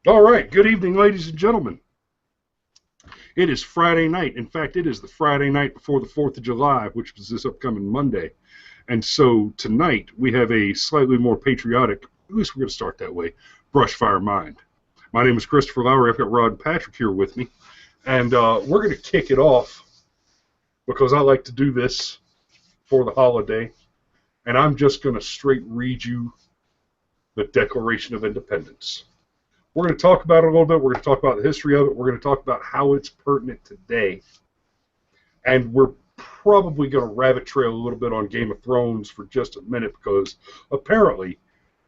All right, good evening, ladies and gentlemen. It is Friday night. In fact, it is the Friday night before the 4th of July, which is this upcoming Monday. And so tonight we have a slightly more patriotic, at least we're going to start that way, Brushfire Mind. My name is Christopher Lowry. I've got Rod and Patrick here with me. And we're going to kick it off because I like to do this for the holiday. And I'm just going to straight read you the Declaration of Independence. We're going to talk about it a little bit. We're going to talk about the history of it. We're going to talk about how it's pertinent today. And we're probably going to rabbit trail a little bit on Game of Thrones for just a minute because apparently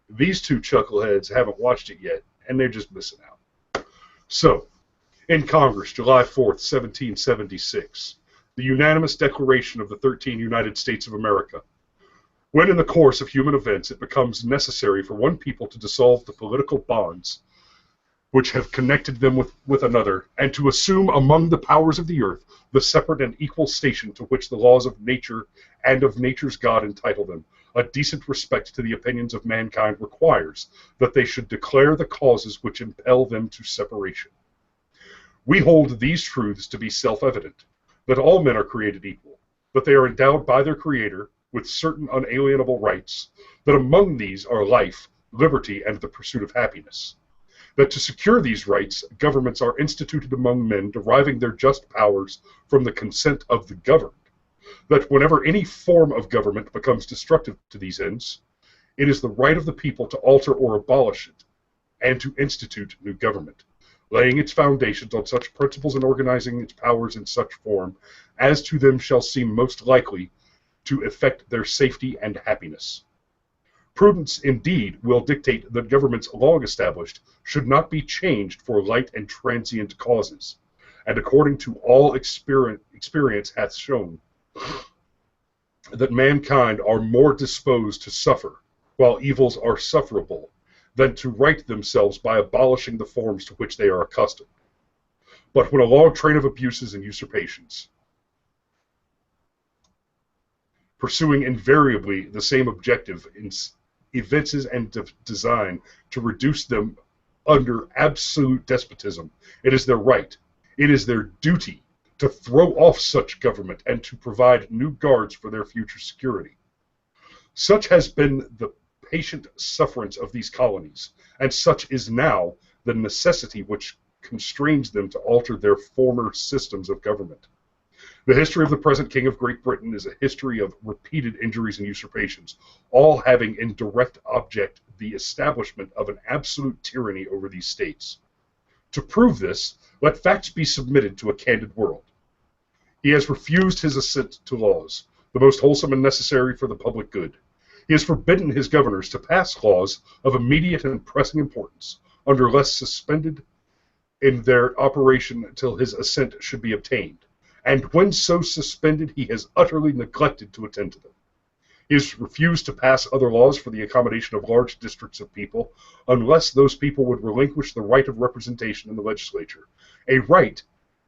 these two chuckleheads haven't watched it yet, and they're just missing out. So, in Congress, July 4th, 1776, the unanimous declaration of the 13 United States of America. When in the course of human events it becomes necessary for one people to dissolve the political bonds which have connected them with another, and to assume among the powers of the earth the separate and equal station to which the laws of nature and of nature's God entitle them, a decent respect to the opinions of mankind requires that they should declare the causes which impel them to separation. We hold these truths to be self-evident, that all men are created equal, that they are endowed by their Creator with certain unalienable rights, that among these are life, liberty, and the pursuit of happiness, that to secure these rights, governments are instituted among men deriving their just powers from the consent of the governed, that whenever any form of government becomes destructive to these ends, it is the right of the people to alter or abolish it, and to institute new government, laying its foundations on such principles and organizing its powers in such form as to them shall seem most likely to effect their safety and happiness. Prudence, indeed, will dictate that governments long established should not be changed for light and transient causes, and according to all experience hath shown that mankind are more disposed to suffer, while evils are sufferable, than to right themselves by abolishing the forms to which they are accustomed. But when a long train of abuses and usurpations, pursuing invariably the same objective, evinces and design to reduce them under absolute despotism, it is their right, it is their duty to throw off such government and to provide new guards for their future security. Such has been the patient sufferance of these colonies, and such is now the necessity which constrains them to alter their former systems of government. The history of the present King of Great Britain is a history of repeated injuries and usurpations, all having in direct object the establishment of an absolute tyranny over these states. To prove this, let facts be submitted to a candid world. He has refused his assent to laws, the most wholesome and necessary for the public good. He has forbidden his governors to pass laws of immediate and pressing importance, under less suspended in their operation till his assent should be obtained. And when so suspended, he has utterly neglected to attend to them. He has refused to pass other laws for the accommodation of large districts of people, unless those people would relinquish the right of representation in the legislature, a right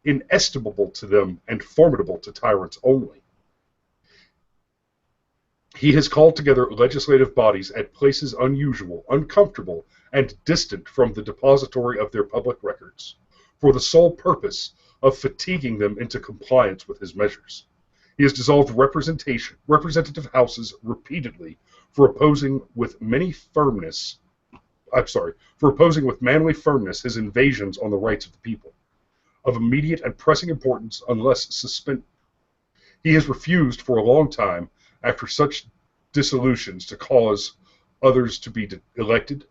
inestimable to them and formidable to tyrants only. He has called together legislative bodies at places unusual, uncomfortable, and distant from the depository of their public records, for the sole purpose of fatiguing them into compliance with his measures. He has dissolved representative houses repeatedly for opposing with manly firmness his invasions on the rights of the people, of immediate and pressing importance unless suspended. He has refused for a long time, after such dissolutions, to cause others to be elected,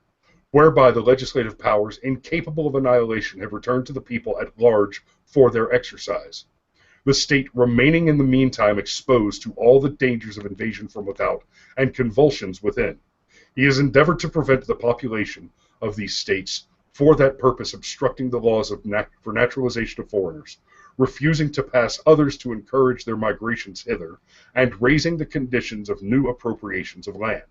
whereby the legislative powers, incapable of annihilation, have returned to the people at large for their exercise, the state remaining in the meantime exposed to all the dangers of invasion from without and convulsions within. He has endeavored to prevent the population of these states, for that purpose obstructing the laws for naturalization of foreigners, refusing to pass others to encourage their migrations hither, and raising the conditions of new appropriations of land.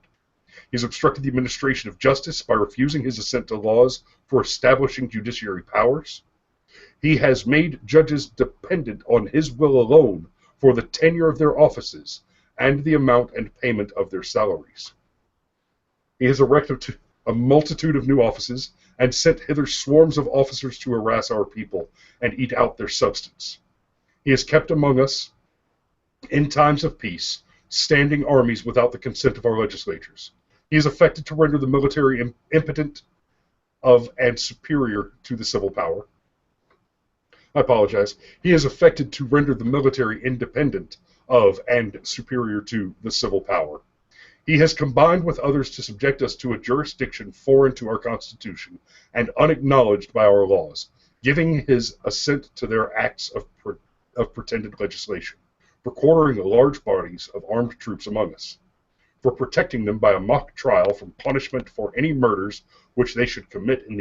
He has obstructed the administration of justice by refusing his assent to laws for establishing judiciary powers. He has made judges dependent on his will alone for the tenure of their offices and the amount and payment of their salaries. He has erected a multitude of new offices, and sent hither swarms of officers to harass our people and eat out their substance. He has kept among us, in times of peace, standing armies without the consent of our legislatures. He is affected to render the military impotent of and superior to the civil power. I apologize. He is affected to render the military independent of and superior to the civil power. He has combined with others to subject us to a jurisdiction foreign to our Constitution and unacknowledged by our laws, giving his assent to their acts of pretended legislation, for quartering large bodies of armed troops among us, for protecting them by a mock trial from punishment for any murders which they should commit on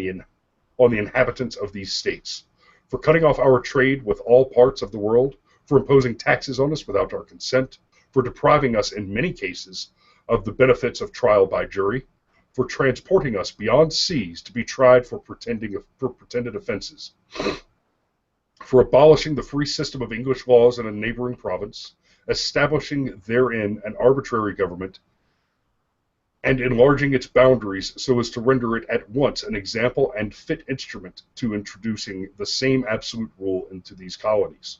the inhabitants of these states, for cutting off our trade with all parts of the world, for imposing taxes on us without our consent, for depriving us in many cases of the benefits of trial by jury, for transporting us beyond seas to be tried for pretended offenses, for abolishing the free system of English laws in a neighboring province, establishing therein an arbitrary government, and enlarging its boundaries so as to render it at once an example and fit instrument to introducing the same absolute rule into these colonies,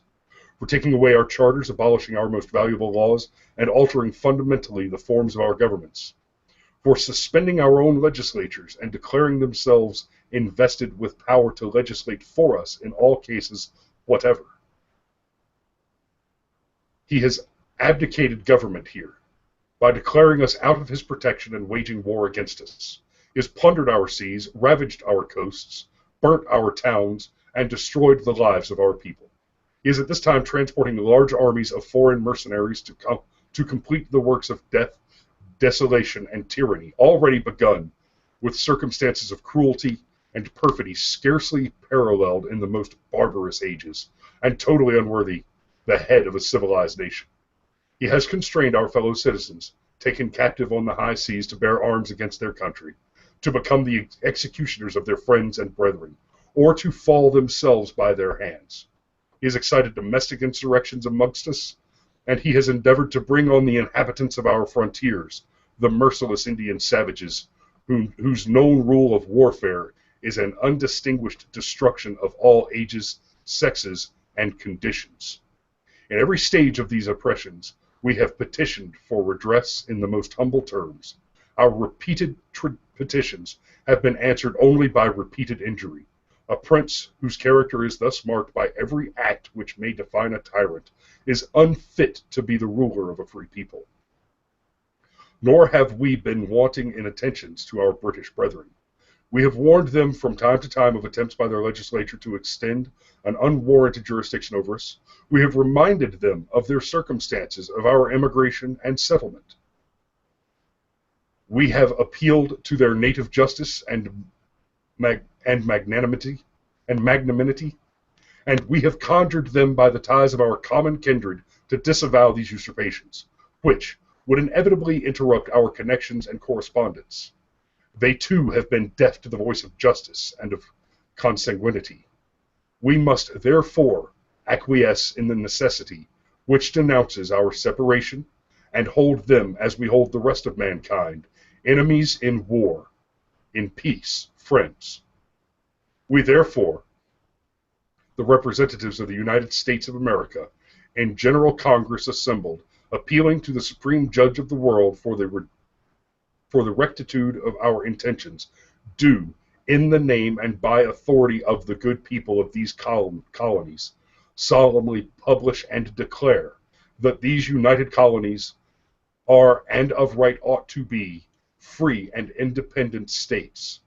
for taking away our charters, abolishing our most valuable laws, and altering fundamentally the forms of our governments, for suspending our own legislatures and declaring themselves invested with power to legislate for us in all cases whatever. He has abdicated government here, by declaring us out of his protection and waging war against us. He has plundered our seas, ravaged our coasts, burnt our towns, and destroyed the lives of our people. He is at this time transporting large armies of foreign mercenaries to complete the works of death, desolation, and tyranny, already begun, with circumstances of cruelty and perfidy scarcely paralleled in the most barbarous ages, and totally unworthy the head of a civilized nation. He has constrained our fellow citizens, taken captive on the high seas to bear arms against their country, to become the executioners of their friends and brethren, or to fall themselves by their hands. He has excited domestic insurrections amongst us, and he has endeavored to bring on the inhabitants of our frontiers the merciless Indian savages, whose known rule of warfare is an undistinguished destruction of all ages, sexes, and conditions. In every stage of these oppressions, we have petitioned for redress in the most humble terms. Our repeated petitions have been answered only by repeated injury. A prince whose character is thus marked by every act which may define a tyrant is unfit to be the ruler of a free people. Nor have we been wanting in attentions to our British brethren. We have warned them from time to time of attempts by their legislature to extend an unwarranted jurisdiction over us. We have reminded them of their circumstances of our immigration and settlement. We have appealed to their native justice and magnanimity, and we have conjured them by the ties of our common kindred to disavow these usurpations, which would inevitably interrupt our connections and correspondence. They too have been deaf to the voice of justice and of consanguinity. We must therefore acquiesce in the necessity which denounces our separation, and hold them as we hold the rest of mankind, enemies in war, in peace, friends. We therefore, the representatives of the United States of America, in General Congress assembled, appealing to the Supreme Judge of the world for the rectitude of our intentions, do, in the name and by authority of the good people of these colonies, solemnly publish and declare that these united colonies are, and of right ought to be, free and independent states,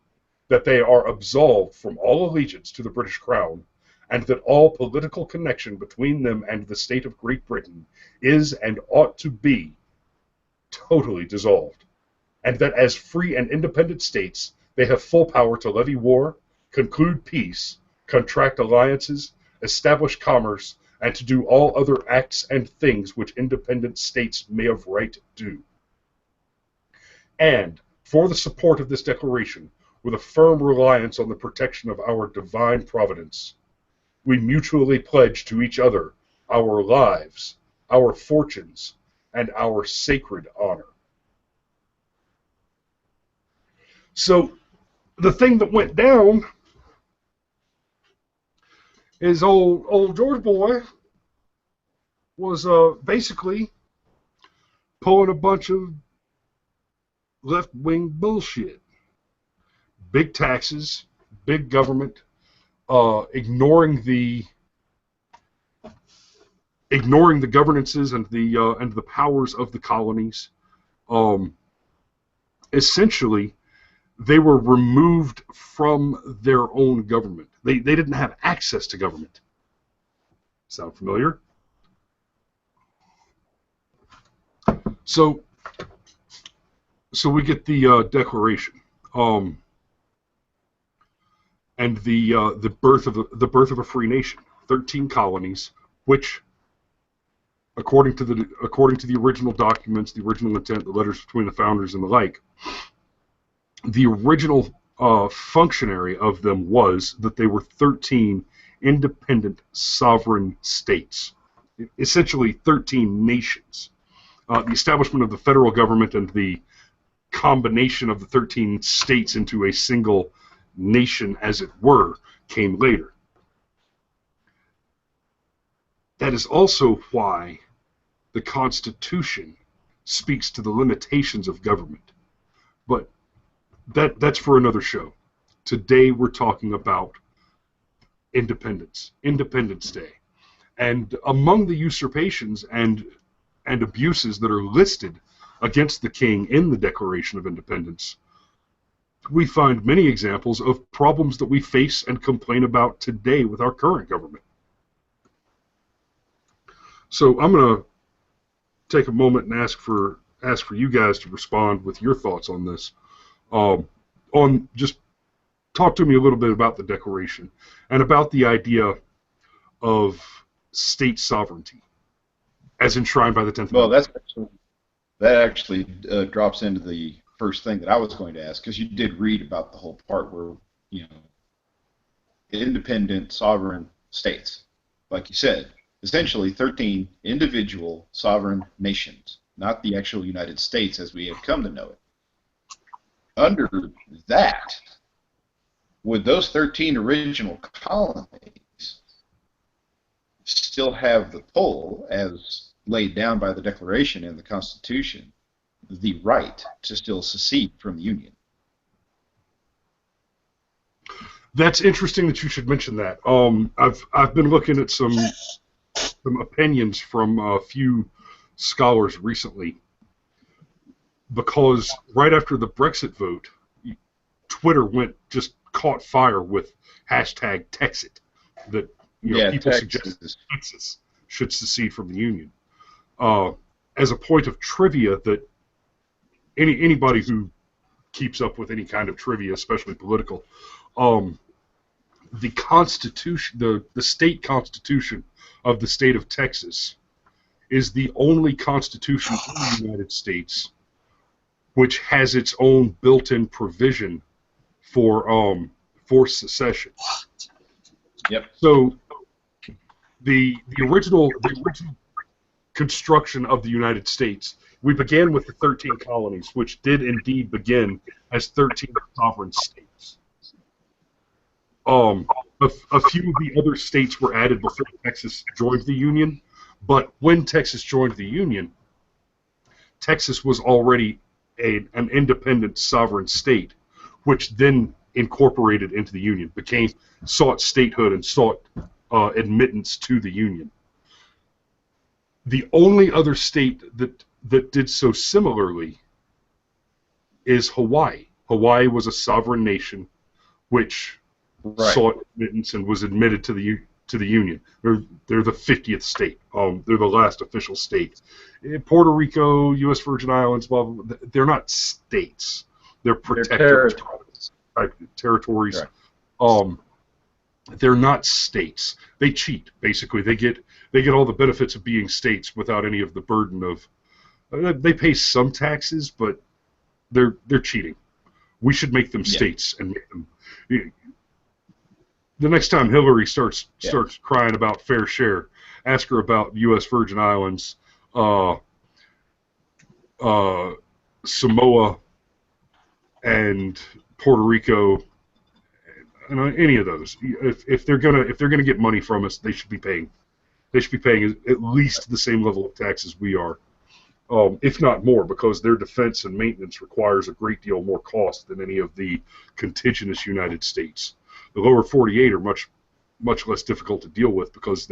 that they are absolved from all allegiance to the British Crown, and that all political connection between them and the state of Great Britain is and ought to be totally dissolved, and that as free and independent states they have full power to levy war, conclude peace, contract alliances, establish commerce, and to do all other acts and things which independent states may of right do. And, for the support of this declaration, with a firm reliance on the protection of our divine providence, we mutually pledge to each other our lives, our fortunes, and our sacred honor. So the thing that went down is old George boy was basically pulling a bunch of left-wing bullshit. Big taxes, big government, ignoring the governances and the powers of the colonies. Essentially, they were removed from their own government. They didn't have access to government. Sound familiar? So we get the Declaration, and the birth of a free nation. 13 colonies, which, according to the original documents, the original intent, the letters between the founders and the like, the original functionary of them was that they were 13 independent sovereign states, essentially 13 nations. The establishment of the federal government and the combination of the 13 states into a single nation, as it were, came later. That is also why the Constitution speaks to the limitations of government. But that's for another show. Today we're talking about Independence Day. And among the usurpations and abuses that are listed against the king in the Declaration of Independence, we find many examples of problems that we face and complain about today with our current government. So I'm going to take a moment and ask for you guys to respond with your thoughts on this. Just talk to me a little bit about the Declaration and about the idea of state sovereignty as enshrined by the 10th Amendment. Well, that actually drops into the first thing that I was going to ask, because you did read about the whole part where, independent sovereign states, like you said, essentially 13 individual sovereign nations, not the actual United States as we have come to know it. Under that, would those 13 original colonies still have the pull, as laid down by the Declaration and the Constitution, the right to still secede from the Union? That's interesting that you should mention that. I've been looking at some opinions from a few scholars recently, because right after the Brexit vote, Twitter just caught fire with hashtag Texit, that people suggested Texas should secede from the Union. As a point of trivia, that anybody who keeps up with any kind of trivia, especially political, the Constitution, the state constitution of the state of Texas, is the only constitution in the United States which has its own built-in provision for secession. Yep. So the original construction of the United States, we began with the 13 colonies, which did indeed begin as 13 sovereign states. A few of the other states were added before Texas joined the Union, but when Texas joined the Union, Texas was already an independent sovereign state, which then incorporated into the Union, sought statehood and sought admittance to the Union. The only other state that did so similarly is Hawaii. Hawaii was a sovereign nation which sought admittance and was admitted to the Union. They're the 50th state. They're the last official state. Puerto Rico, U.S. Virgin Islands, blah, blah, blah, they're not states. They're protected territories. Right. They're not states. They cheat, basically. They get all the benefits of being states without any of the burden of. They pay some taxes, but they're cheating. We should make them states and make them. The next time Hillary starts crying about fair share, ask her about U.S. Virgin Islands, Samoa, and Puerto Rico, and any of those. If they're gonna get money from us, they should be paying. They should be paying at least the same level of taxes we are, if not more, because their defense and maintenance requires a great deal more cost than any of the contiguous United States. The lower 48 are much less difficult to deal with because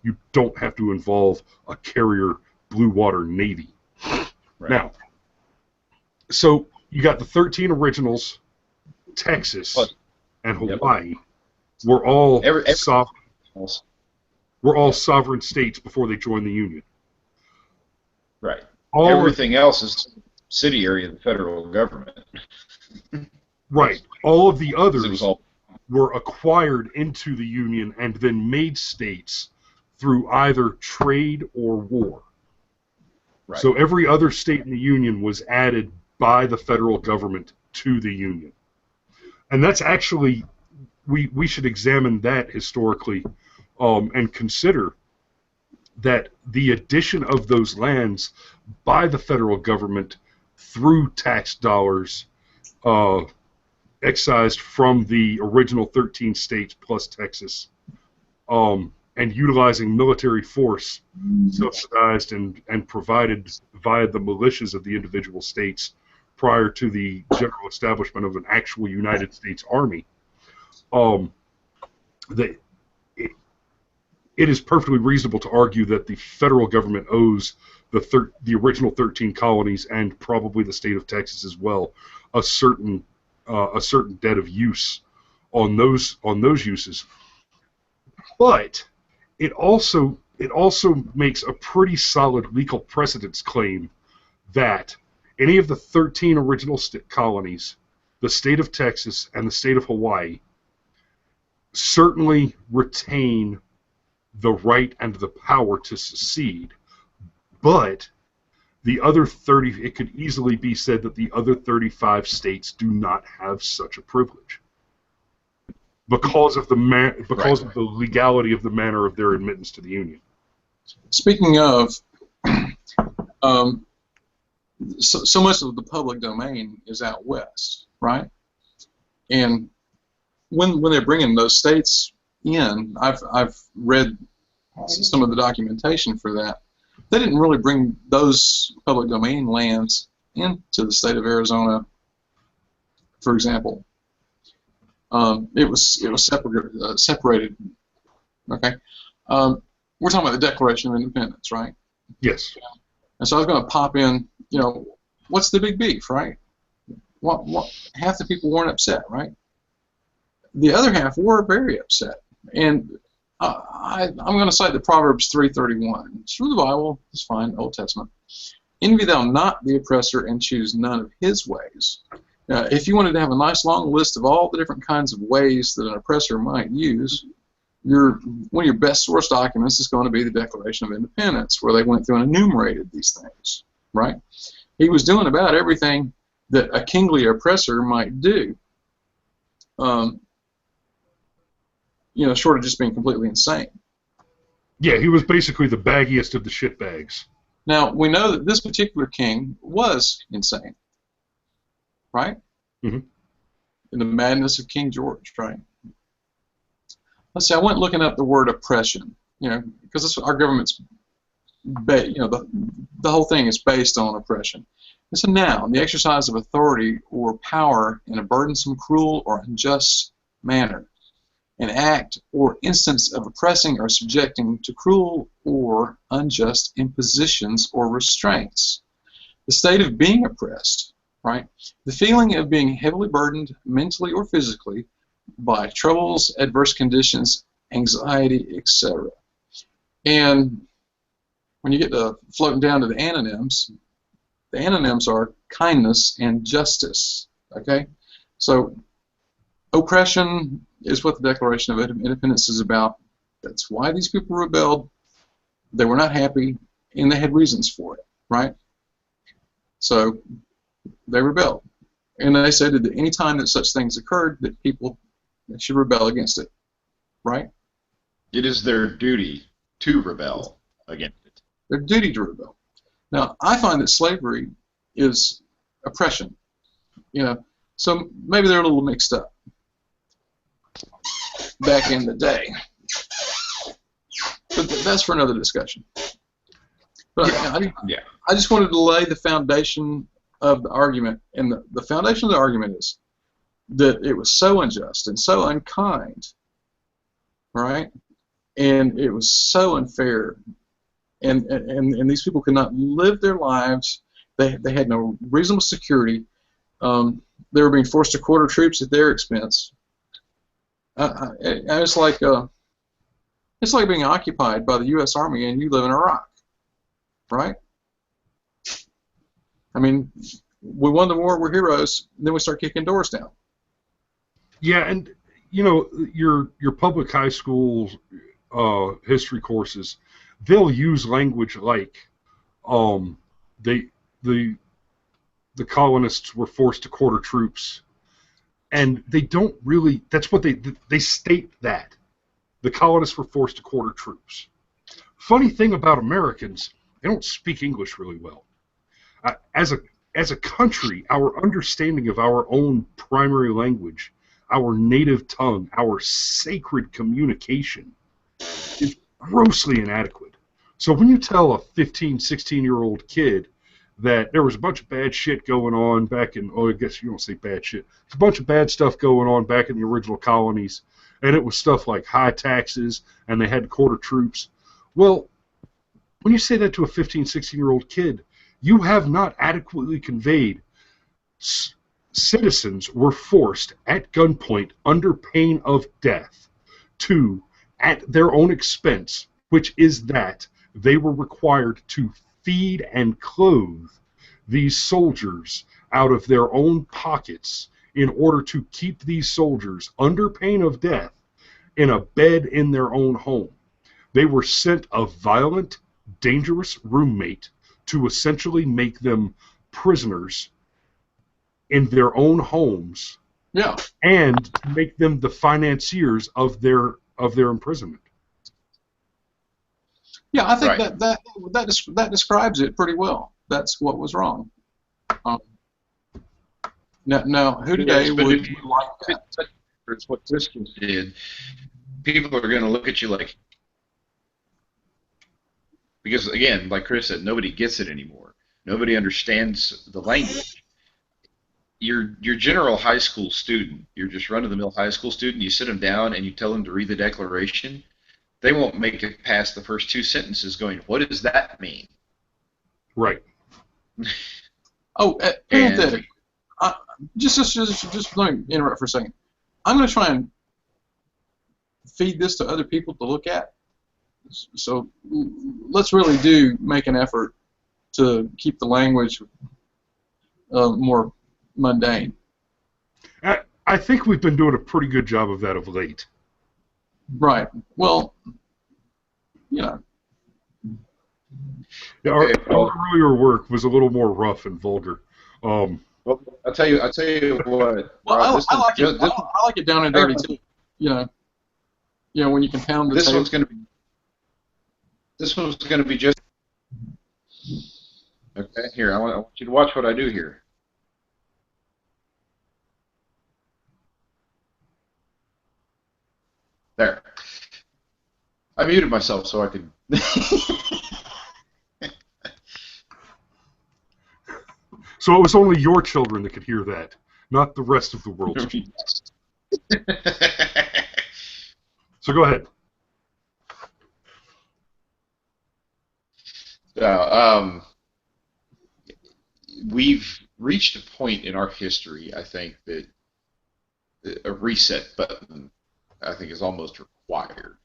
you don't have to involve a carrier blue water navy. Right. Now, so you got the 13 originals, Texas and Hawaii were all sovereign states before they joined the Union. Right. Everything else is subsidiary of the federal government. Right. All of the others were acquired into the Union and then made states through either trade or war. Right. So every other state in the Union was added by the federal government to the Union. And that's actually, we should examine that historically and consider that the addition of those lands by the federal government through tax dollars excised from the original 13 states plus Texas, and utilizing military force subsidized and provided via the militias of the individual states prior to the general establishment of an actual United States Army, it is perfectly reasonable to argue that the federal government owes the original 13 colonies and probably the state of Texas as well a certain debt of use on those uses. But it also makes a pretty solid legal precedence claim that any of the 13 original colonies, the state of Texas and the state of Hawaii, certainly retain the right and the power to secede, but the other 30, it could easily be said that the other 35 states do not have such a privilege because of of the legality of the manner of their admittance to the Union. Speaking of, so much of the public domain is out west, right? And when they're bringing those states in, I've read some of the documentation for that. They didn't really bring those public domain lands into the state of Arizona, for example. It was separated. Okay, we're talking about the Declaration of Independence, right? Yes. And so I was going to pop in. What's the big beef, right? What half the people weren't upset, right? The other half were very upset, and I'm going to cite the Proverbs 3:31. It's from the Bible. It's fine, Old Testament. Envy thou not the oppressor, and choose none of his ways. Now, if you wanted to have a nice long list of all the different kinds of ways that an oppressor might use, one of your best source documents is going to be the Declaration of Independence, where they went through and enumerated these things, right? He was doing about everything that a kingly oppressor might do, short of just being completely insane. Yeah, he was basically the baggiest of the shitbags. Now, we know that this particular king was insane, right? Mm-hmm. In the madness of King George, right? Let's see, I went looking up the word oppression, because our government's, the whole thing is based on oppression. It's a noun, the exercise of authority or power in a burdensome, cruel, or unjust manner. An act or instance of oppressing or subjecting to cruel or unjust impositions or restraints. The state of being oppressed, right? The feeling of being heavily burdened mentally or physically by troubles, adverse conditions, anxiety, etc. And when you get to floating down to the antonyms are kindness and justice, okay? So oppression is what the Declaration of Independence is about. That's why these people rebelled. They were not happy, and they had reasons for it, right? So they rebelled. And they said that any time that such things occurred, that people should rebel against it, right? It is their duty to rebel against it. Their duty to rebel. Now, I find that slavery is oppression. So maybe they're a little mixed up back in the day. But that's for another discussion. But I just wanted to lay the foundation of the argument, and the foundation of the argument is that it was so unjust and so unkind, right? And it was so unfair, and these people could not live their lives. They had no reasonable security. They were being forced to quarter troops at their expense. It's like being occupied by the U.S. Army and you live in Iraq, right? I mean, we won the war, we're heroes, and then we start kicking doors down. Yeah, and you know, your public high school history courses, they'll use language like the colonists were forced to quarter troops, and they don't really. That's what they state that the colonists were forced to quarter troops. Funny thing about Americans, they don't speak English really well. As a country, our understanding of our own primary language, our native tongue, our sacred communication is grossly inadequate. So when you tell a 15, 16-year-old kid that there was a bunch of bad shit going on back in, I guess you don't say bad shit, there's a bunch of bad stuff going on back in the original colonies, and it was stuff like high taxes, and they had to quarter troops. Well, when you say that to a 15, 16-year-old kid, you have not adequately conveyed citizens were forced at gunpoint under pain of death to, at their own expense, which is that they were required to feed and clothe these soldiers out of their own pockets in order to keep these soldiers under pain of death in a bed in their own home. They were sent a violent, dangerous roommate to essentially make them prisoners in their own homes, and to make them the financiers of their imprisonment. Yeah, I think that describes it pretty well. That's what was wrong. Now, who today would like that? It's what Christians did. People are going to look at you like, because again, like Chris said, nobody gets it anymore. Nobody understands the language. Your general high school student, you're just run-of-the-mill high school student, you sit them down and you tell them to read the Declaration, they won't make it past the first two sentences going, what does that mean? Right. Oh, parenthetic. Just let me interrupt for a second. I'm going to try and feed this to other people to look at. So let's really do make an effort to keep the language more mundane. I think we've been doing a pretty good job of that of late. Right. Well, you know. Yeah, our earlier work was a little more rough and vulgar. Well, I'll tell you what. Well, I like it down and dirty too. You know, when you can pound the table. This one's going to be just. Okay, here. I want you to watch what I do here. There. I muted myself so I could. So it was only your children that could hear that, not the rest of the world. So go ahead. We've reached a point in our history, I think, that a reset button, I think, is almost required.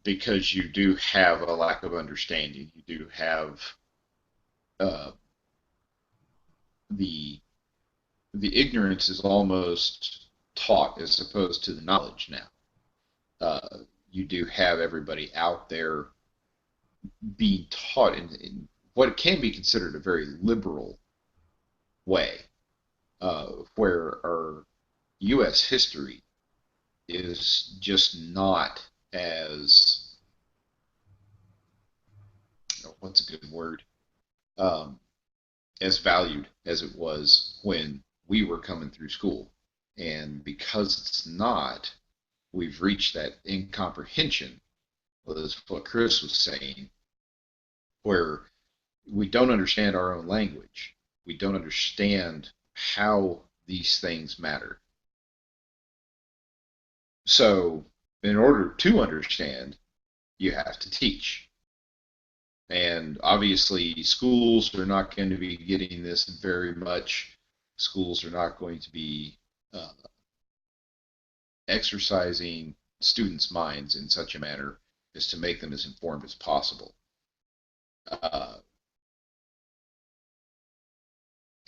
Because you do have a lack of understanding. You do have the ignorance is almost taught as opposed to the knowledge now. You do have everybody out there being taught in what can be considered a very liberal way, where our U.S. history is just not as, what's a good word, as valued as it was when we were coming through school. And because it's not, we've reached that incomprehension, was what Chris was saying, where we don't understand our own language. We don't understand how these things matter. So, in order to understand, you have to teach. And obviously, schools are not going to be getting this very much. Schools are not going to be exercising students' minds in such a manner as to make them as informed as possible.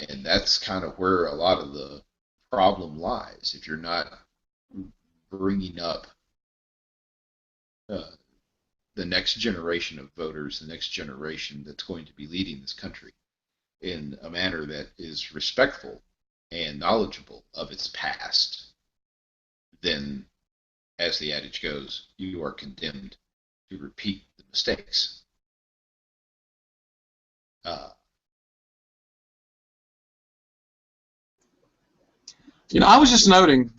And that's kind of where a lot of the problem lies. If you're not bringing up the next generation of voters, the next generation that's going to be leading this country in a manner that is respectful and knowledgeable of its past, then, as the adage goes, you are condemned to repeat the mistakes. I was just noting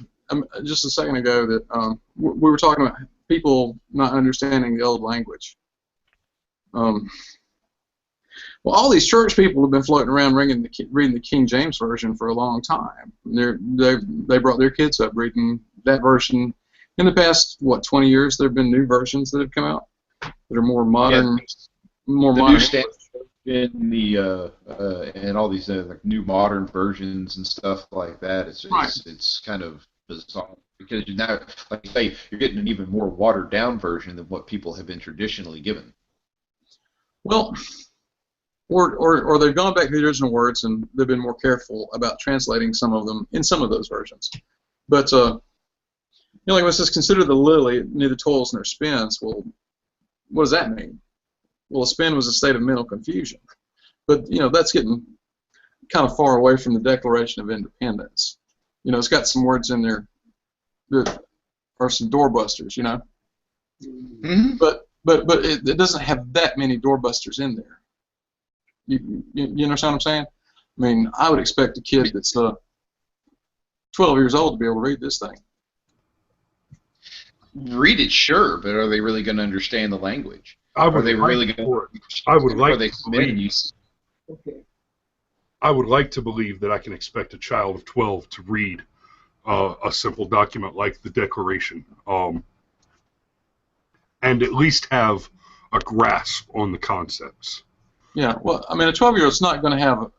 just a second ago that we were talking about people not understanding the old language. Well, all these church people have been floating around reading the King James Version for a long time. They brought their kids up reading that version. In the past, 20 years, there have been new versions that have come out that are more modern. Yeah, more the modern. New standard in the and all these like new modern versions and stuff like that. It's kind of bizarre because you now, like you say, you're getting an even more watered down version than what people have been traditionally given. Well, or they've gone back to the original words and they've been more careful about translating some of them in some of those versions. But like when it says, consider the lily, neither toils nor spins. Well, what does that mean? Well, a spin was a state of mental confusion. But, that's getting kind of far away from the Declaration of Independence. It's got some words in there that are some doorbusters, Mm-hmm. But it doesn't have that many doorbusters in there. You understand what I'm saying? I mean, I would expect a kid that's 12 years old to be able to read this thing. Read it, sure, but are they really going to understand the language? I would like to believe that I can expect a child of 12 to read a simple document like the Declaration, and at least have a grasp on the concepts. Yeah, well, I mean, a 12-year-old's not going to have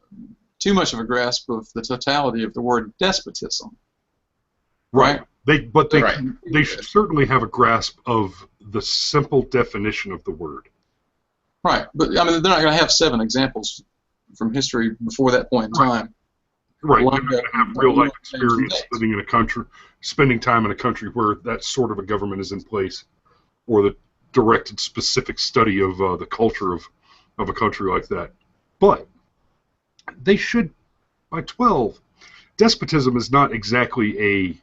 too much of a grasp of the totality of the word despotism. Right? They should certainly have a grasp of the simple definition of the word. Right, but I mean, they're not going to have 7 examples from history before that point in time. Right, they're not going to have real life experience living in a country, spending time in a country where that sort of a government is in place, or the directed specific study of the culture of a country like that. But they should, by 12, despotism is not exactly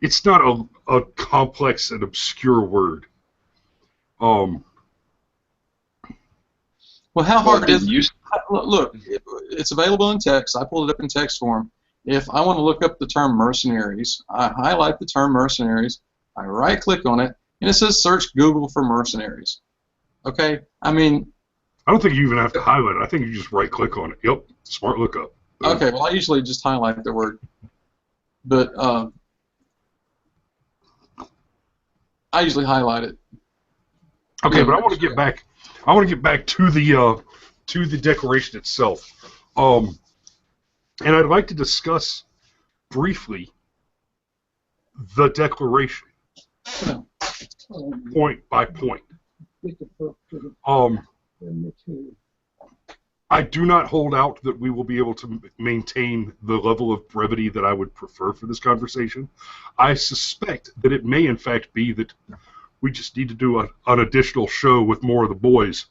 it's not a complex and obscure word. Well, how hard is it? Look, it's available in text. I pulled it up in text form. If I want to look up the term mercenaries, I highlight the term mercenaries, I right-click on it, and it says search Google for mercenaries. Okay? I mean... I don't think you even have to highlight it. I think you just right-click on it. Yep, smart lookup. Okay, well, I usually just highlight the word. But I usually highlight it. Okay, but I want to get back. I want to get back to the Declaration itself, and I'd like to discuss briefly the Declaration, point by point. I do not hold out that we will be able to maintain the level of brevity that I would prefer for this conversation. I suspect that it may, in fact, be that we just need to do an additional show with more of the boys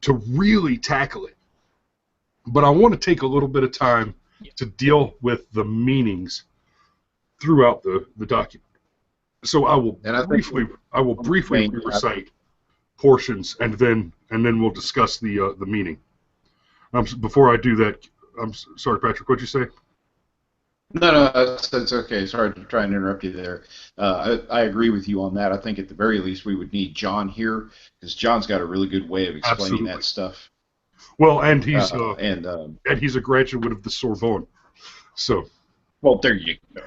to really tackle it. But I want to take a little bit of time to deal with the meanings throughout the document. So I will briefly recite portions, and then we'll discuss the meaning. Before I do that, I'm sorry, Patrick. What'd you say? No, no, that's okay. Sorry to try and interrupt you there. I agree with you on that. I think at the very least we would need John here because John's got a really good way of explaining Absolutely. that stuff. Well, And and he's a graduate of the Sorbonne. So, well, there you go.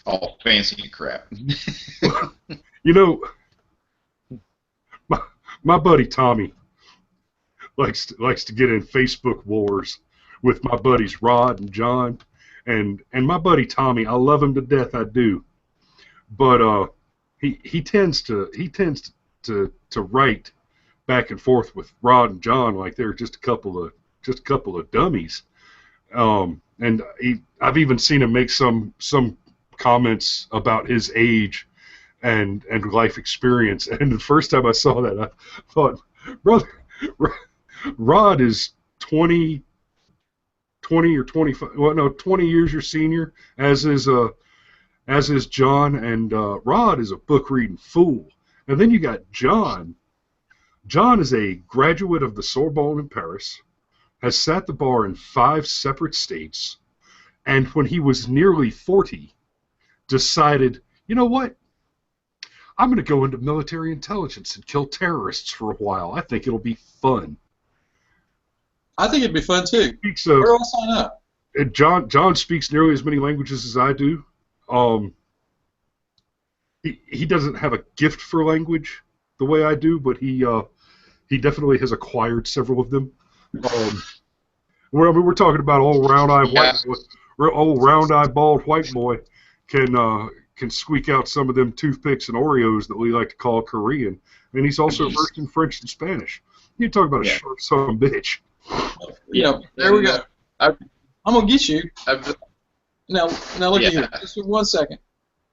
All fancy crap. you know, my, my buddy Tommy likes to get in Facebook wars with my buddies Rod and John, and my buddy Tommy. I love him to death, I do. But he tends to write back and forth with Rod and John like they're just a couple of dummies. And I've even seen him make some comments about his age and life experience. And the first time I saw that, I thought, brother, Rod is 20 or 25. Well, no, 20 years your senior, as is John, and Rod is a book reading fool. And then you got John. John is a graduate of the Sorbonne in Paris, has sat the bar in 5 separate states, and when he was nearly 40, decided, you know what? I'm going to go into military intelligence and kill terrorists for a while. I think it'll be fun. I think it'd be fun too. Speaks Where will I sign up? John speaks nearly as many languages as I do. He doesn't have a gift for language the way I do, but he definitely has acquired several of them. We're talking about old round-eyed white boy, old round-eyed bald white boy can squeak out some of them toothpicks and Oreos that we like to call Korean, and he's also versed in French and Spanish. You talk about a sharp son of a bitch. Yeah, there we go. I'm gonna get you. Now look at here. Just 1 second.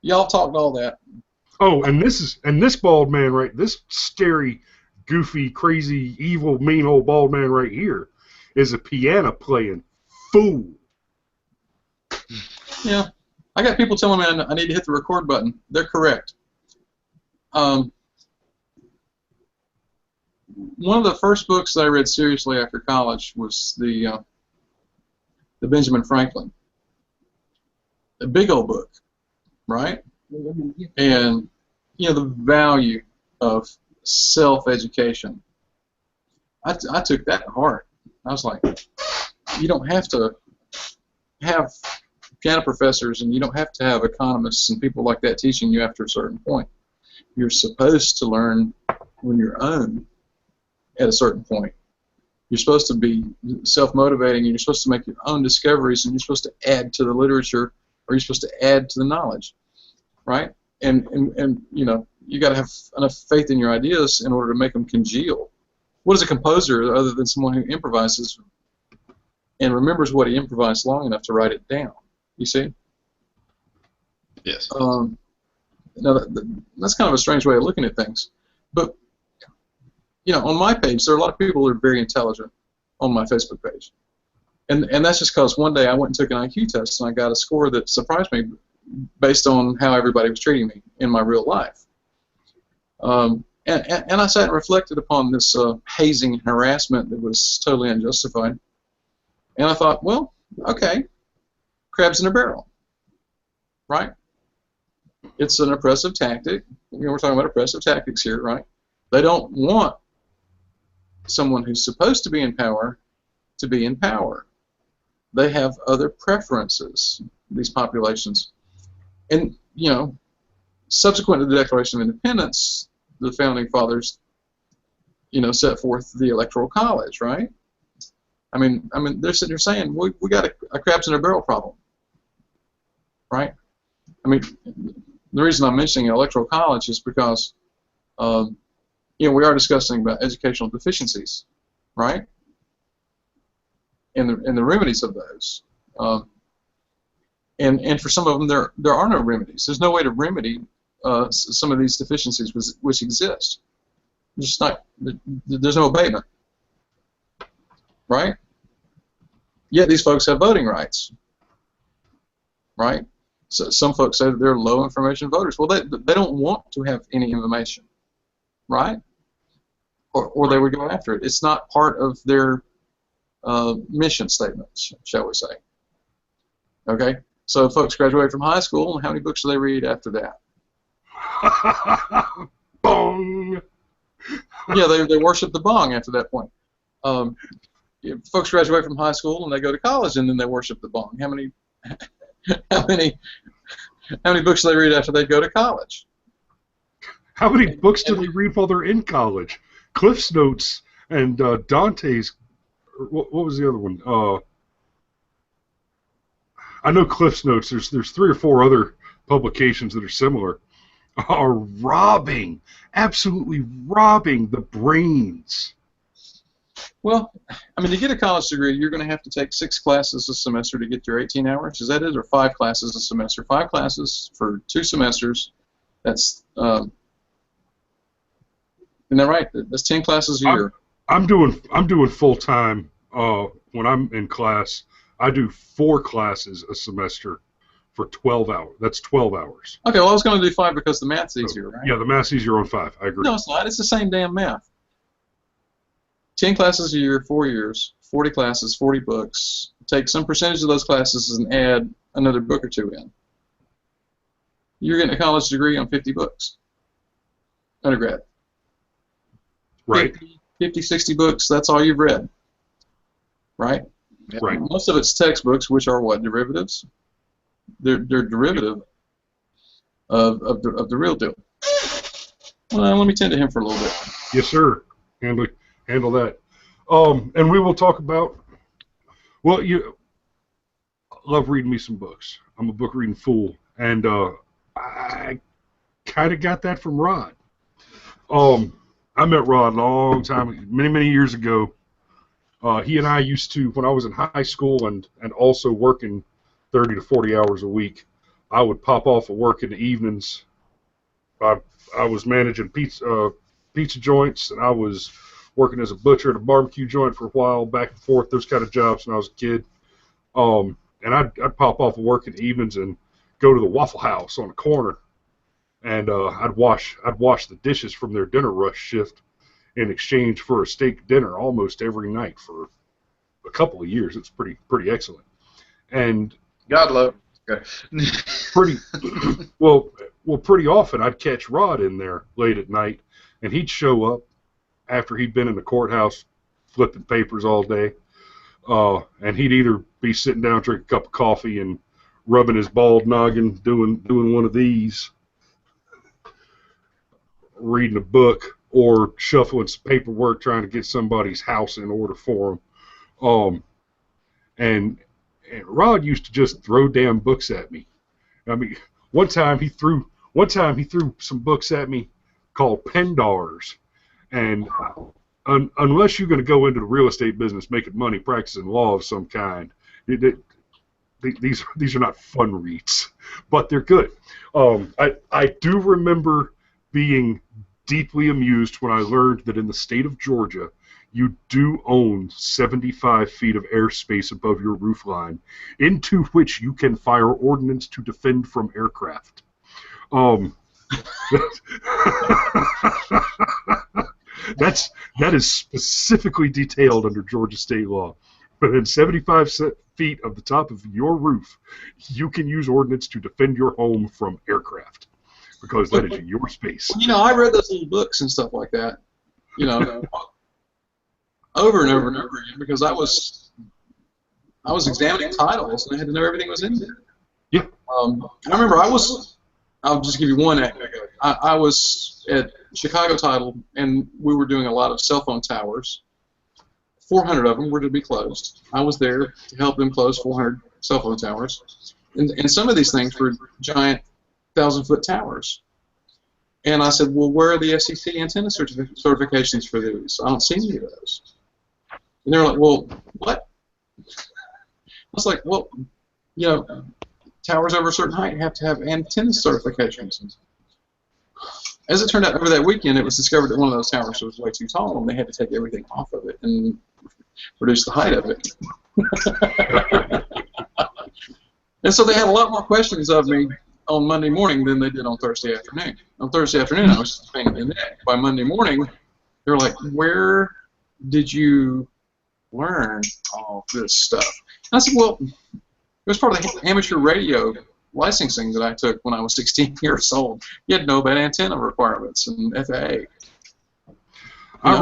Y'all talked all that. Oh, and this bald man this scary, goofy, crazy, evil, mean old bald man right here is a piano playing fool. Yeah, I got people telling me I need to hit the record button. They're correct. One of the first books that I read seriously after college was the Benjamin Franklin, a big old book, right? And the value of self-education. I took that to heart. I was like, you don't have to have piano professors, and you don't have to have economists and people like that teaching you after a certain point. You're supposed to learn on your own at a certain point. You're supposed to be self-motivating, and you're supposed to make your own discoveries, and you're supposed to add to the literature, or you're supposed to add to the knowledge, right? And you got to have enough faith in your ideas in order to make them congeal. What is a composer other than someone who improvises and remembers what he improvised long enough to write it down? You see? Yes. Now that's kind of a strange way of looking at things, but on my page there are a lot of people who are very intelligent on my Facebook page, and that's just because one day I went and took an IQ test and I got a score that surprised me based on how everybody was treating me in my real life. And I sat and reflected upon this hazing and harassment that was totally unjustified, and I thought, well, okay, crabs in a barrel, right? It's an oppressive tactic. We're talking about oppressive tactics here, right? They don't want someone who's supposed to be in power to be in power. They have other preferences, these populations. And, subsequent to the Declaration of Independence, the Founding Fathers, set forth the Electoral College, right? I mean, they're sitting here saying, we got a crabs in a barrel problem, right? I mean, the reason I'm mentioning Electoral College is because, we are discussing about educational deficiencies, right? And the remedies of those. And for some of them, there are no remedies. There's no way to remedy some of these deficiencies which exist. There's no abatement, right? Yet these folks have voting rights, right? So some folks say that they're low information voters. Well, they don't want to have any information, right? Or they would go after it. It's not part of their mission statement, shall we say. Okay, so folks graduate from high school, and how many books do they read after that? Bong. Yeah, they worship the bong after that point. If folks graduate from high school and they go to college, and then they worship the bong. How many books do they read after they go to college? How many books do they read while they're in college? Cliff's Notes and Dante's. What was the other one? I know Cliff's Notes. There's 3 or 4 other publications that are similar. Are absolutely robbing the brains. Well, I mean, to get a college degree, you're going to have to take 6 classes a semester to get your 18 hours. Is that it, or 5 classes a semester? 5 classes for 2 semesters. That's isn't that right? That's 10 classes a year. I'm doing full time. When I'm in class, I do 4 classes a semester for 12 hours. That's 12 hours. Okay, well, I was going to do 5 because the math's easier, right? Yeah, the math's easier on 5. I agree. No, it's not. It's the same damn math. 10 classes a year, 4 years, 40 classes, 40 books. Take some percentage of those classes and add another book or 2 in. You're getting a college degree on 50 books. Undergrad. Right. 50, 60 books, that's all you've read. Right? Right. Most of it's textbooks, which are what? Derivatives? They're derivative of the real deal. Well, let me tend to him for a little bit. Yes, sir. Handle that. And we will talk about. Well, you love reading me some books. I'm a book reading fool, and I kind of got that from Rod. I met Rod a long time, many years ago. He and I used to, when I was in high school and also working 30 to 40 hours a week, I would pop off of work in the evenings. I was managing pizza joints, and I was working as a butcher at a barbecue joint for a while, back and forth, those kind of jobs when I was a kid. And I'd pop off of work in the evenings and go to the Waffle House on the corner, and I'd wash the dishes from their dinner rush shift in exchange for a steak dinner almost every night for a couple of years. It's pretty excellent. And God love. pretty pretty often I'd catch Rod in there late at night, and he'd show up after he'd been in the courthouse flipping papers all day, and he'd either be sitting down drinking a cup of coffee and rubbing his bald noggin, doing one of these, reading a book, or shuffling some paperwork trying to get somebody's house in order for him. And Rod used to just throw damn books at me. I mean, one time he threw some books at me called Pendars, and unless you're going to go into the real estate business making money practicing law of some kind, these are not fun reads, but they're good. I do remember being deeply amused when I learned that in the state of Georgia, you do own 75 feet of airspace above your roof line, into which you can fire ordnance to defend from aircraft. That is specifically detailed under Georgia state law. Within 75 feet of the top of your roof, you can use ordnance to defend your home from aircraft, because that is your space. You know, I read those little books and stuff like that, you know, over and over and over again, because I was examining titles and I had to know everything was in there. Yeah. I remember I'll just give you one anecdote. I was at Chicago Title, and we were doing a lot of cell phone towers. 400 of them were to be closed. I was there to help them close 400 cell phone towers. And some of these things were giant 1,000-foot towers. And I said, well, where are the SEC antenna certifications for these? I don't see any of those. And they're like, well, what? I was like, well, you know, towers over a certain height have to have antenna certifications. As it turned out, over that weekend, it was discovered that one of those towers was way too tall, and they had to take everything off of it and reduce the height of it. And so they had a lot more questions of me on Monday morning than they did on Thursday afternoon. On Thursday afternoon, I was just a pain in the neck. By Monday morning, they were like, where did you learn all this stuff? And I said, well, was part of the amateur radio licensing that I took when I was 16 years old. You had to know about antenna requirements and FAA. I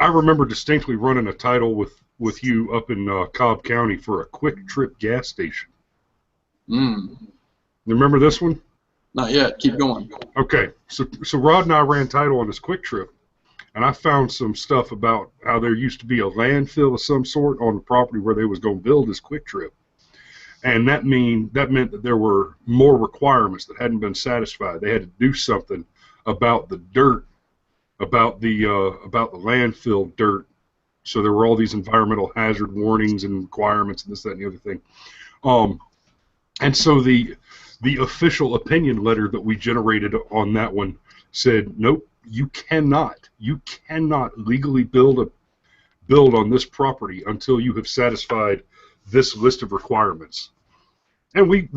remember distinctly running a title with you up in Cobb County for a Quick Trip gas station. Mm. You remember this one? Not yet. Keep going. Okay, so Rod and I ran title on this Quick Trip, and I found some stuff about how there used to be a landfill of some sort on the property where they was going to build this Quick Trip, and that meant that there were more requirements that hadn't been satisfied. They had to do something about the dirt, about the landfill dirt. So there were all these environmental hazard warnings and requirements and this, that, and the other thing. And so the official opinion letter that we generated on that one said, nope, you cannot legally build on this property until you have satisfied this list of requirements. And we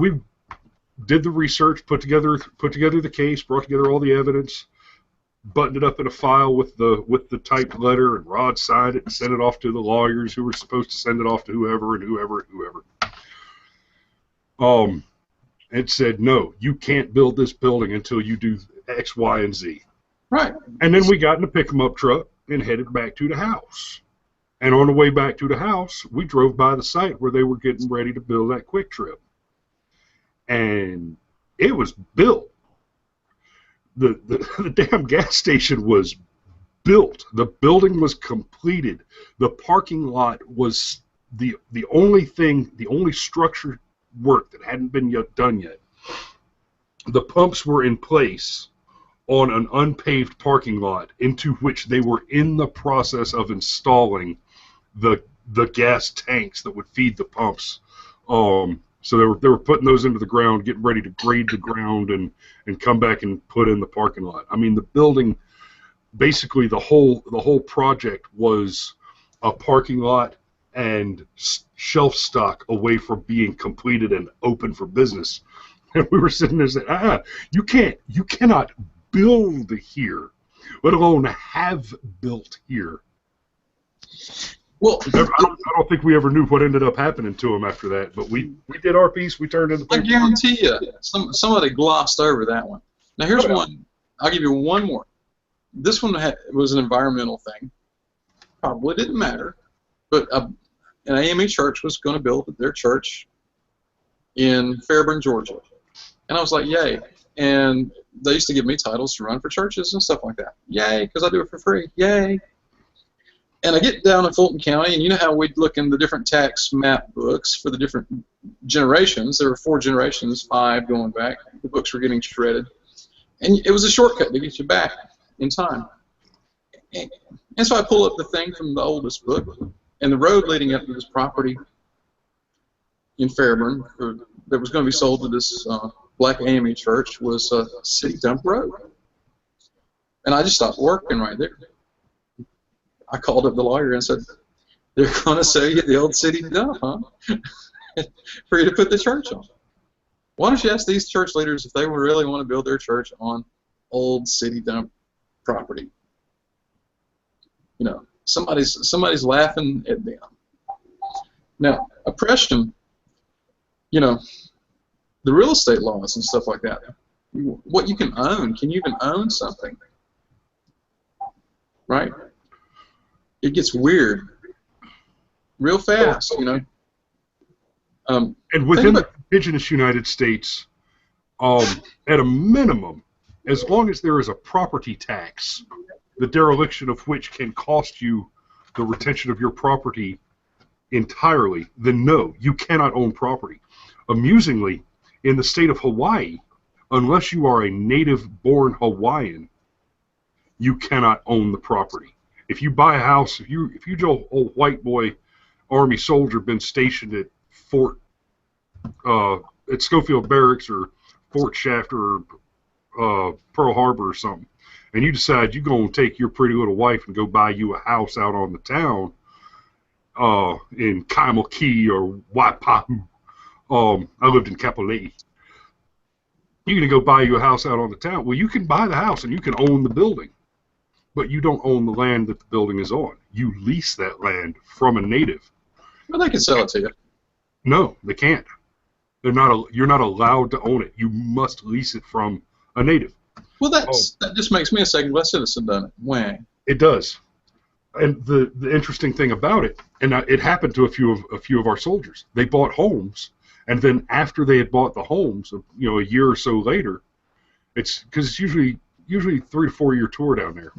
did the research, put together the case, brought together all the evidence, buttoned it up in a file with the typed letter, and Rod signed it and sent it off to the lawyers who were supposed to send it off to whoever. It said, no, you can't build this building until you do X, Y, and Z. Right. And then we got in a pick-em-up truck and headed back to the house. And on the way back to the house, we drove by the site where they were getting ready to build that Quick Trip. And it was built. The damn gas station was built. The building was completed. The parking lot was the only structure work that hadn't been done yet. The pumps were in place on an unpaved parking lot into which they were in the process of installing the gas tanks that would feed the pumps. So they were putting those into the ground, getting ready to grade the ground and come back and put in the parking lot. I mean, the building, basically the whole project was a parking lot and shelf stock away from being completed and open for business. And we were sitting there saying, you cannot build here, let alone have built here. Well, I don't think we ever knew what ended up happening to him after that, but we did our piece. We turned in the paper. I guarantee you, somebody glossed over that one. Now here's one. I'll give you one more. This one was an environmental thing. Probably didn't matter, but an AME church was going to build their church in Fairburn, Georgia, and I was like, yay! And they used to give me titles to run for churches and stuff like that. Yay, because I do it for free. Yay! And I get down in Fulton County, and you know how we'd look in the different tax map books for the different generations. There were 4 generations, 5 going back. The books were getting shredded. And it was a shortcut to get you back in time. And so I pull up the thing from the oldest book, and the road leading up to this property in Fairburn that was going to be sold to this black AME church was a city dump road. And I just stopped working right there. I called up the lawyer and said, they're going to sell you the old city dump, huh? For you to put the church on. Why don't you ask these church leaders if they really want to build their church on old city dump property? You know, somebody's laughing at them. Now, oppression, you know, the real estate laws and stuff like that, what you can own, can you even own something? Right? It gets weird real fast, you know. And within the indigenous United States, at a minimum, as long as there is a property tax, the dereliction of which can cost you the retention of your property entirely, then no, you cannot own property. Amusingly, in the state of Hawaii, unless you are a native-born Hawaiian, you cannot own the property. If you buy a house, if you old white boy Army soldier been stationed at at Schofield Barracks or Fort Shafter or Pearl Harbor or something, and you decide you're going to take your pretty little wife and go buy you a house out on the town in Kaimal Key or Waipahu. I lived in Kapolei. You're going to go buy you a house out on the town. Well, you can buy the house and you can own the building, but you don't own the land that the building is on. You lease that land from a native. Well, they can sell it to you. No, they can't. They're not. You're not allowed to own it. You must lease it from a native. Well, that just makes me a second-class citizen, doesn't it? Wang. It does. And the interesting thing about it, and it happened to a few of our soldiers. They bought homes, and then after they had bought the homes, you know, a year or so later, it's because it's usually 3 to 4 year tour down there.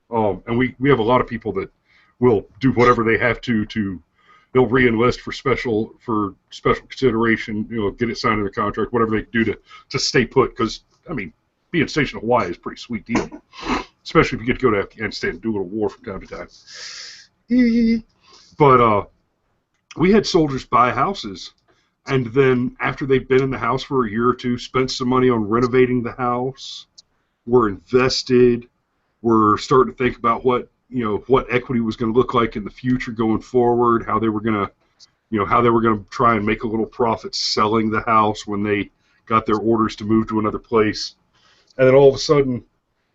And we have a lot of people that will do whatever they have to they'll re-enlist for special consideration, you know, get it signed in the contract, whatever they do to stay put. Because I mean, being stationed in Hawaii is a pretty sweet deal, especially if you get to go to Afghanistan and do a little war from time to time. But we had soldiers buy houses, and then after they've been in the house for a year or two, spent some money on renovating the house, were invested, were starting to think about what equity was going to look like in the future going forward, how they were going to try and make a little profit selling the house when they got their orders to move to another place. And then all of a sudden,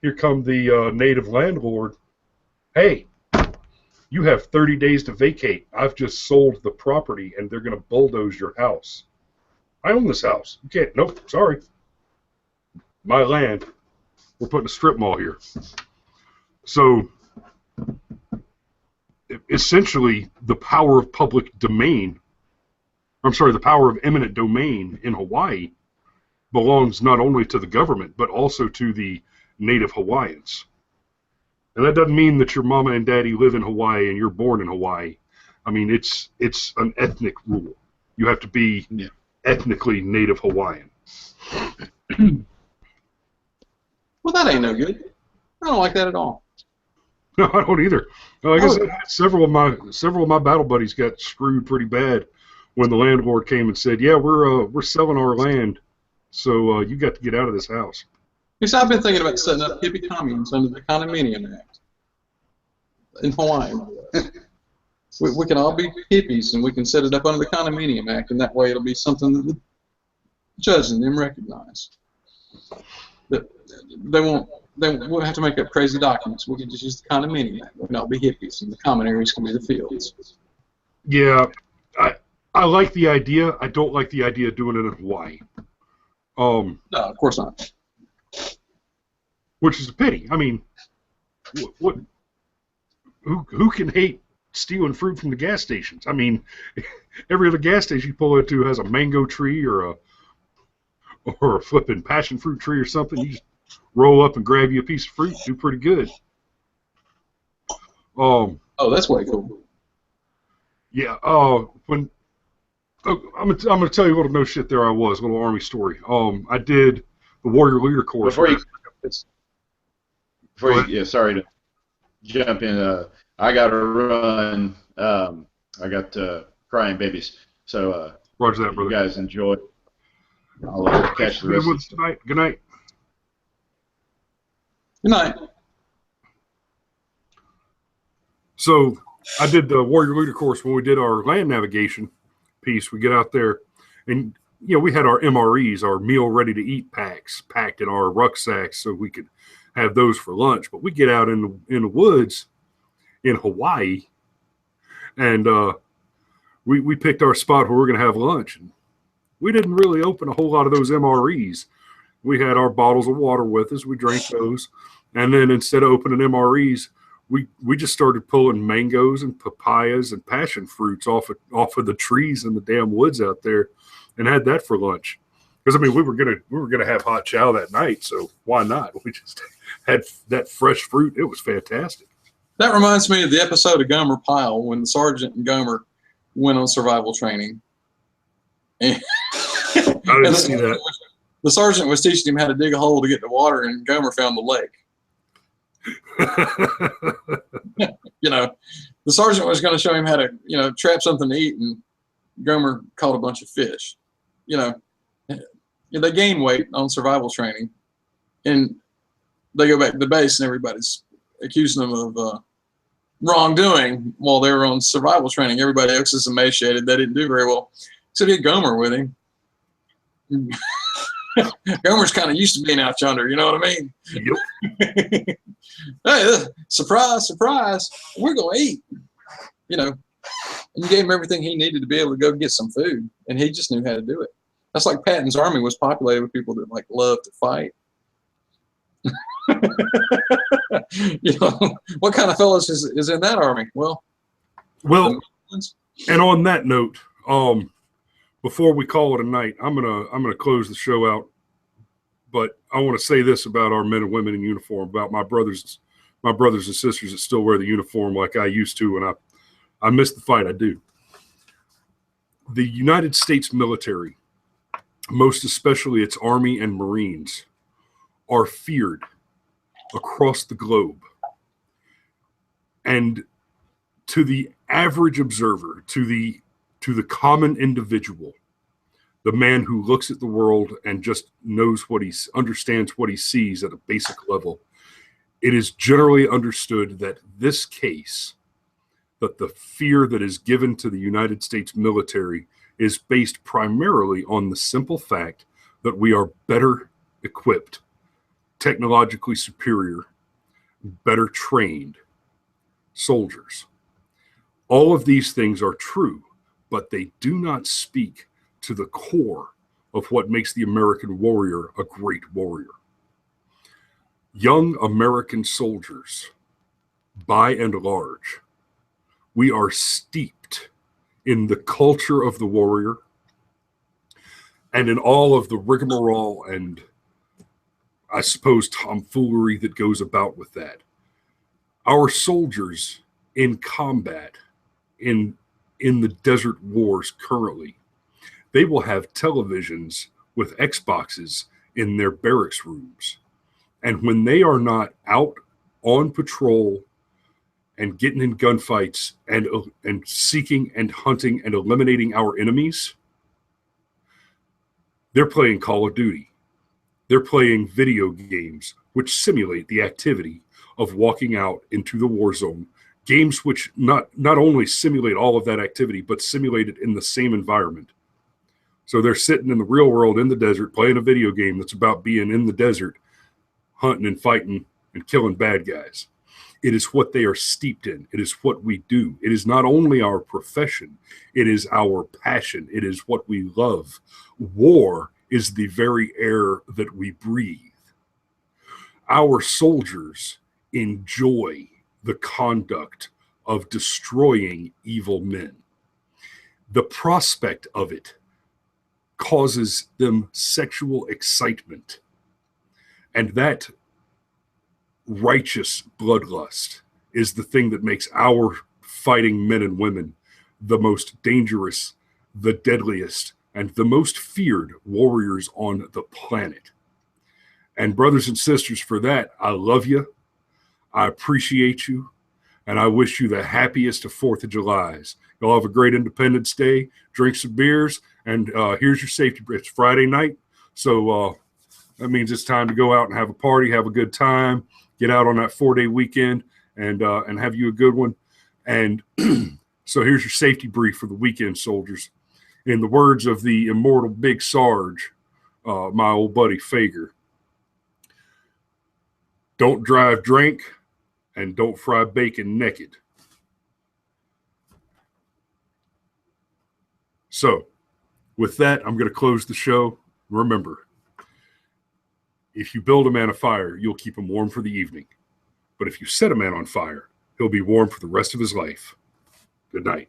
here come the native landlord. Hey, you have 30 days to vacate. I've just sold the property, and they're going to bulldoze your house. I own this house. You can't. Nope, sorry. My land. We're putting a strip mall here. So, essentially, the power of public domain, the power of eminent domain in Hawaii belongs not only to the government, but also to the native Hawaiians. And that doesn't mean that your mama and daddy live in Hawaii and you're born in Hawaii. I mean, it's an ethnic rule. You have to be ethnically native Hawaiian. Well, that ain't no good. I don't like that at all. No, I don't either. Like I said, several of my battle buddies got screwed pretty bad when the landlord came and said, "Yeah, we're selling our land, so you got to get out of this house." Yes, I've been thinking about setting up hippie communes under the Condominium Act in Hawaii. We can all be hippies, and we can set it up under the Condominium Act, and that way it'll be something that the judge and them recognize. They won't have to make up crazy documents. We can just use the Condominium Act. We can all be hippies, and the common areas can be the fields. Yeah, I like the idea. I don't like the idea of doing it in Hawaii. No, of course not. Which is a pity. I mean, who can hate stealing fruit from the gas stations? I mean, every other gas station you pull into has a mango tree or a flipping passion fruit tree or something. You just roll up and grab you a piece of fruit. Do pretty good. Oh, that's way cool. Yeah. I'm gonna tell you a little no shit. There I was, a little Army story. I did the Warrior Leader course. Sorry to jump in. I got to run. I got crying babies. So Roger that, brother. You guys enjoy. I'll catch the rest of tonight. Good night. Good night. So I did the Warrior Leader course when we did our land navigation piece. We get out there, and we had our MREs, our meal ready to eat packs, packed in our rucksacks so we could have those for lunch. But we get out in the woods in Hawaii, and we picked our spot where we're going to have lunch. And we didn't really open a whole lot of those MREs. We had our bottles of water with us. We drank those, and then instead of opening MREs, we just started pulling mangoes and papayas and passion fruits off of the trees in the damn woods out there, and had that for lunch. Because I mean, we were gonna have hot chow that night, so why not? We just had that fresh fruit. It was fantastic. That reminds me of the episode of Gomer Pyle when the sergeant and Gomer went on survival training. And I didn't see that. The sergeant was teaching him how to dig a hole to get the water, and Gomer found the lake. The sergeant was going to show him how to, trap something to eat, and Gomer caught a bunch of fish. They gain weight on survival training, and they go back to the base, and everybody's accusing them of wrongdoing while they were on survival training. Everybody else is emaciated. They didn't do very well. So he had Gomer with him. Gomer's kind of used to being out yonder, you know what I mean? Yep. Hey, surprise, surprise, we're going to eat. And you gave him everything he needed to be able to go get some food, and he just knew how to do it. That's like Patton's army was populated with people that like love to fight. You know, what kind of fellas is in that army? Well, and on that note, before we call it a night, I'm gonna close the show out. But I want to say this about our men and women in uniform, about my brothers and sisters that still wear the uniform like I used to, and I miss the fight. I do. The United States military, most especially its Army and Marines, are feared across the globe. And to the average observer, to the common individual, the man who looks at the world and just knows understands what he sees at a basic level, it is generally understood that this case, that the fear that is given to the United States military is based primarily on the simple fact that we are better equipped, technologically superior, better trained soldiers. All of these things are true, but they do not speak to the core of what makes the American warrior a great warrior. Young American soldiers, by and large, we are steeped in the culture of the warrior and in all of the rigmarole and, I suppose, tomfoolery that goes about with that. Our soldiers in combat, in the desert wars currently, they will have televisions with Xboxes in their barracks rooms. And when they are not out on patrol and getting in gunfights and seeking and hunting and eliminating our enemies, they're playing Call of Duty. They're playing video games which simulate the activity of walking out into the war zone. Games which not only simulate all of that activity, but simulate it in the same environment. So they're sitting in the real world in the desert playing a video game that's about being in the desert, hunting and fighting and killing bad guys. It is what they are steeped in. It is what we do. It is not only our profession. It is our passion. It is what we love. War is the very air that we breathe. Our soldiers enjoy the conduct of destroying evil men. The prospect of it causes them sexual excitement. And that righteous bloodlust is the thing that makes our fighting men and women the most dangerous, the deadliest, and the most feared warriors on the planet. And brothers and sisters, for that, I love you. I appreciate you. And I wish you the happiest of 4th of Julys. You'll have a great Independence Day, drink some beers, and here's your safety. It's Friday night, so that means it's time to go out and have a party, have a good time, get out on that 4-day weekend, and have you a good one. And so here's your safety brief for the weekend, soldiers. In the words of the immortal Big Sarge, my old buddy Fager, don't drive drink and don't fry bacon naked. So with that, I'm going to close the show. Remember, if you build a man a fire, you'll keep him warm for the evening. But if you set a man on fire, he'll be warm for the rest of his life. Good night.